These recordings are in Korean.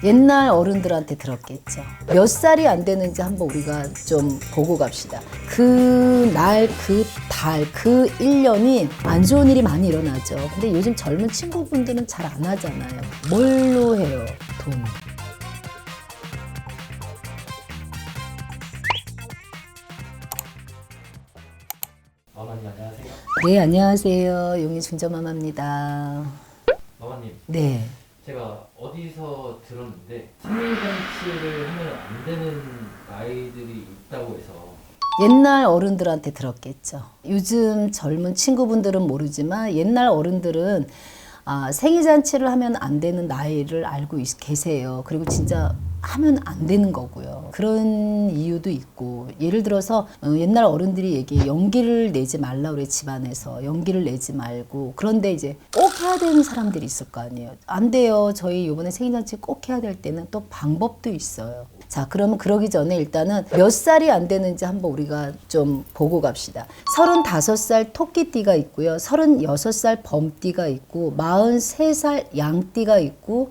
옛날 어른들한테 들었겠죠. 몇 살이 안 되는지 한번 우리가 좀 보고 갑시다. 그 날, 그 달, 그 1년이 안 좋은 일이 많이 일어나죠. 근데 요즘 젊은 친구분들은 잘 안 하잖아요. 뭘로 해요? 돈. 마마님 안녕하세요. 네, 안녕하세요. 용인 중저마마입니다. 마마님, 네. 제가 어디서 들었는데 생일잔치를 하면 안 되는 아이들이 있다고 해서. 옛날 어른들한테 들었겠죠. 요즘 젊은 친구분들은 모르지만 옛날 어른들은 생일잔치를 하면 안 되는 나이를 알고 계세요. 그리고 진짜 하면 안 되는 거고요. 그런 이유도 있고, 예를 들어서 옛날 어른들이 얘기해, 연기를 내지 말라 그래. 집안에서 연기를 내지 말고. 그런데 이제 꼭 해야 되는 사람들이 있을 거 아니에요. 안 돼요, 저희 이번에 생일잔치 꼭 해야 될 때는 또 방법도 있어요. 자, 그러면 그러기 전에 일단은 몇 살이 안 되는지 한번 우리가 좀 보고 갑시다. 35살 토끼띠가 있고요. 36살 범띠가 있고, 43살 양띠가 있고,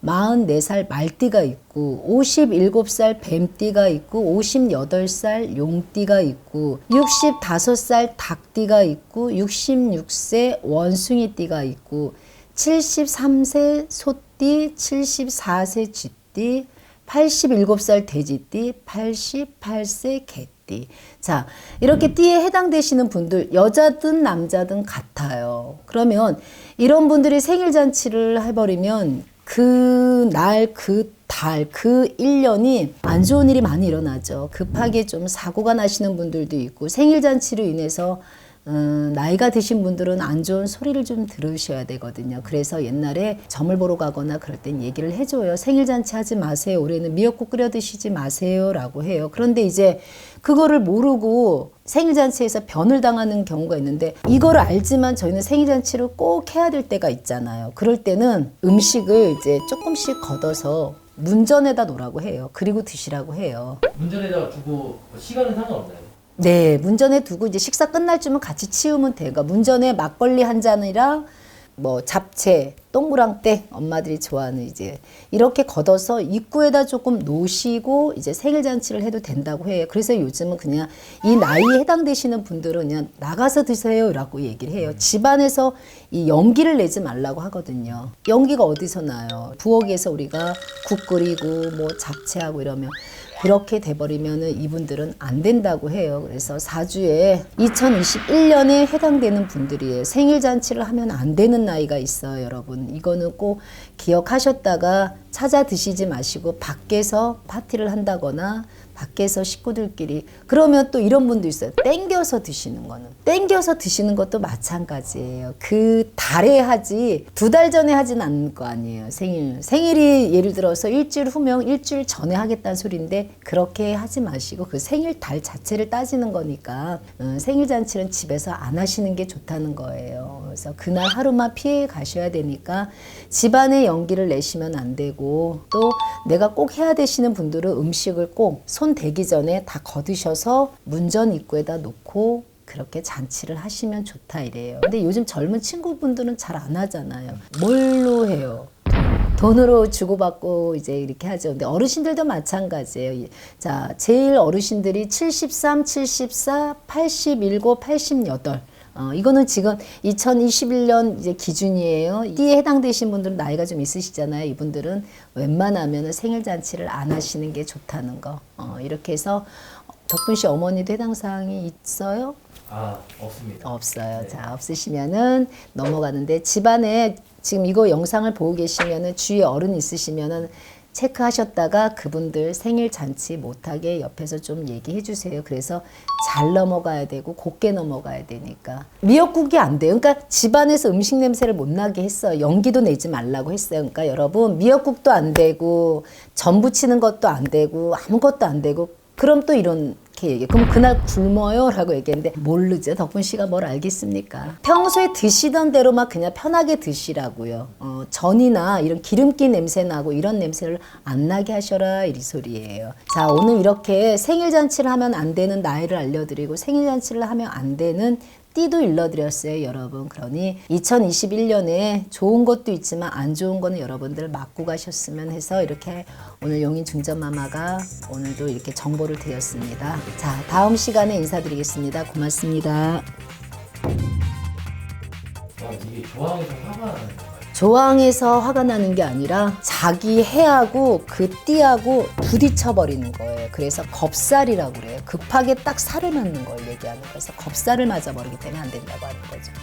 44살 말띠가 있고, 57살 뱀띠가 있고, 58살 용띠가 있고, 65살 닭띠가 있고, 66세 원숭이띠가 있고, 73세 소띠, 74세 쥐띠, 87살 돼지띠, 88세 개띠. 자, 이렇게 띠에 해당되시는 분들, 여자든 남자든 같아요. 그러면 이런 분들이 생일잔치를 해버리면 그 날, 그 달, 그 1년이 안 좋은 일이 많이 일어나죠. 급하게 좀 사고가 나시는 분들도 있고, 생일잔치로 인해서 나이가 드신 분들은 안 좋은 소리를 좀 들으셔야 되거든요. 그래서 옛날에 점을 보러 가거나 그럴 땐 얘기를 해줘요. 생일잔치 하지 마세요. 올해는 미역국 끓여 드시지 마세요. 라고 해요. 그런데 이제 그거를 모르고 생일잔치에서 변을 당하는 경우가 있는데, 이걸 알지만 저희는 생일잔치를 꼭 해야 될 때가 있잖아요. 그럴 때는 음식을 이제 조금씩 걷어서 문전에다 놓으라고 해요. 그리고 드시라고 해요. 문전에다가 두고 시간은 상관없나요? 네, 문전에 두고 이제 식사 끝날 쯤은 같이 치우면 돼요. 그러니까 문전에 막걸리 한 잔이랑 뭐 잡채, 동그랑땡, 엄마들이 좋아하는 이제 이렇게 걷어서 입구에다 조금 놓으시고 이제 생일잔치를 해도 된다고 해요. 그래서 요즘은 그냥 이 나이에 해당되시는 분들은 그냥 나가서 드세요 라고 얘기를 해요. 집안에서 이 연기를 내지 말라고 하거든요. 연기가 어디서 나요? 부엌에서 우리가 국 끓이고 뭐 잡채하고 이러면 그렇게 돼버리면은 이분들은 안 된다고 해요. 그래서 사주에 2021년에 해당되는 분들이에요. 생일잔치를 하면 안 되는 나이가 있어요, 여러분. 이거는 꼭 기억하셨다가 찾아 드시지 마시고 밖에서 파티를 한다거나 밖에서 식구들끼리, 그러면 또 이런 분도 있어요. 땡겨서 드시는 거는. 땡겨서 드시는 것도 마찬가지예요. 그 달에 하지 2달 전에 하진 않을 거 아니에요. 생일이 예를 들어서 일주일 후면 일주일 전에 하겠다는 소리인데 그렇게 하지 마시고 그 생일 달 자체를 따지는 거니까 생일 잔치는 집에서 안 하시는 게 좋다는 거예요. 그래서 그날 하루만 피해 가셔야 되니까 집안에 연기를 내시면 안 되고, 또 내가 꼭 해야 되시는 분들은 음식을 꼭 손 대기 전에 다 거두셔서 문전 입구에다 놓고 그렇게 잔치를 하시면 좋다 이래요. 근데 요즘 젊은 친구분들은 잘 안 하잖아요. 뭘로 해요? 돈으로 주고받고 이제 이렇게 하죠. 근데 어르신들도 마찬가지예요. 자, 제일 어르신들이 73, 74, 87, 88. 이거는 지금 2021년 이제 기준이에요. 띠에 해당되신 분들은 나이가 좀 있으시잖아요. 이분들은 웬만하면 생일잔치를 안 하시는 게 좋다는 거. 이렇게 해서 덕분 씨 어머니도 해당 사항이 있어요? 없습니다. 없어요. 네. 자, 없으시면은 넘어가는데, 집안에 지금 이거 영상을 보고 계시면은 주위에 어른 있으시면은 체크하셨다가 그분들 생일 잔치 못하게 옆에서 좀 얘기해 주세요. 그래서 잘 넘어가야 되고 곱게 넘어가야 되니까. 미역국이 안 돼요. 그러니까 집안에서 음식 냄새를 못 나게 했어요. 연기도 내지 말라고 했어요. 그러니까 여러분, 미역국도 안 되고 전 부치는 것도 안 되고 아무것도 안 되고, 그럼 또 이렇게 얘기해. 그럼 그날 굶어요? 라고 얘기했는데 모르죠. 덕분 씨가 뭘 알겠습니까? 평소에 드시던 대로만 그냥 편하게 드시라고요. 전이나 이런 기름기 냄새 나고 이런 냄새를 안 나게 하셔라, 이 소리예요. 자, 오늘 이렇게 생일잔치를 하면 안 되는 나이를 알려드리고 생일잔치를 하면 안 되는 띠도 일러드렸어요, 여러분. 그러니 2021년에 좋은 것도 있지만 안 좋은 거는 여러분들 맞고 가셨으면 해서 이렇게 오늘 용인 중전마마가 오늘도 이렇게 정보를 드렸습니다. 자, 다음 시간에 인사드리겠습니다. 고맙습니다. 이게 조항에서 화가 나는 건가요? 조항에서 화가 나는 게 아니라 자기 해하고 그 띠하고 부딪혀버리는 거예요. 그래서 겁살이라고 그래요. 급하게 딱 살을 맞는 걸 얘기하는 거에서 겁살을 맞아버리기 때문에 안 된다고 하는 거죠.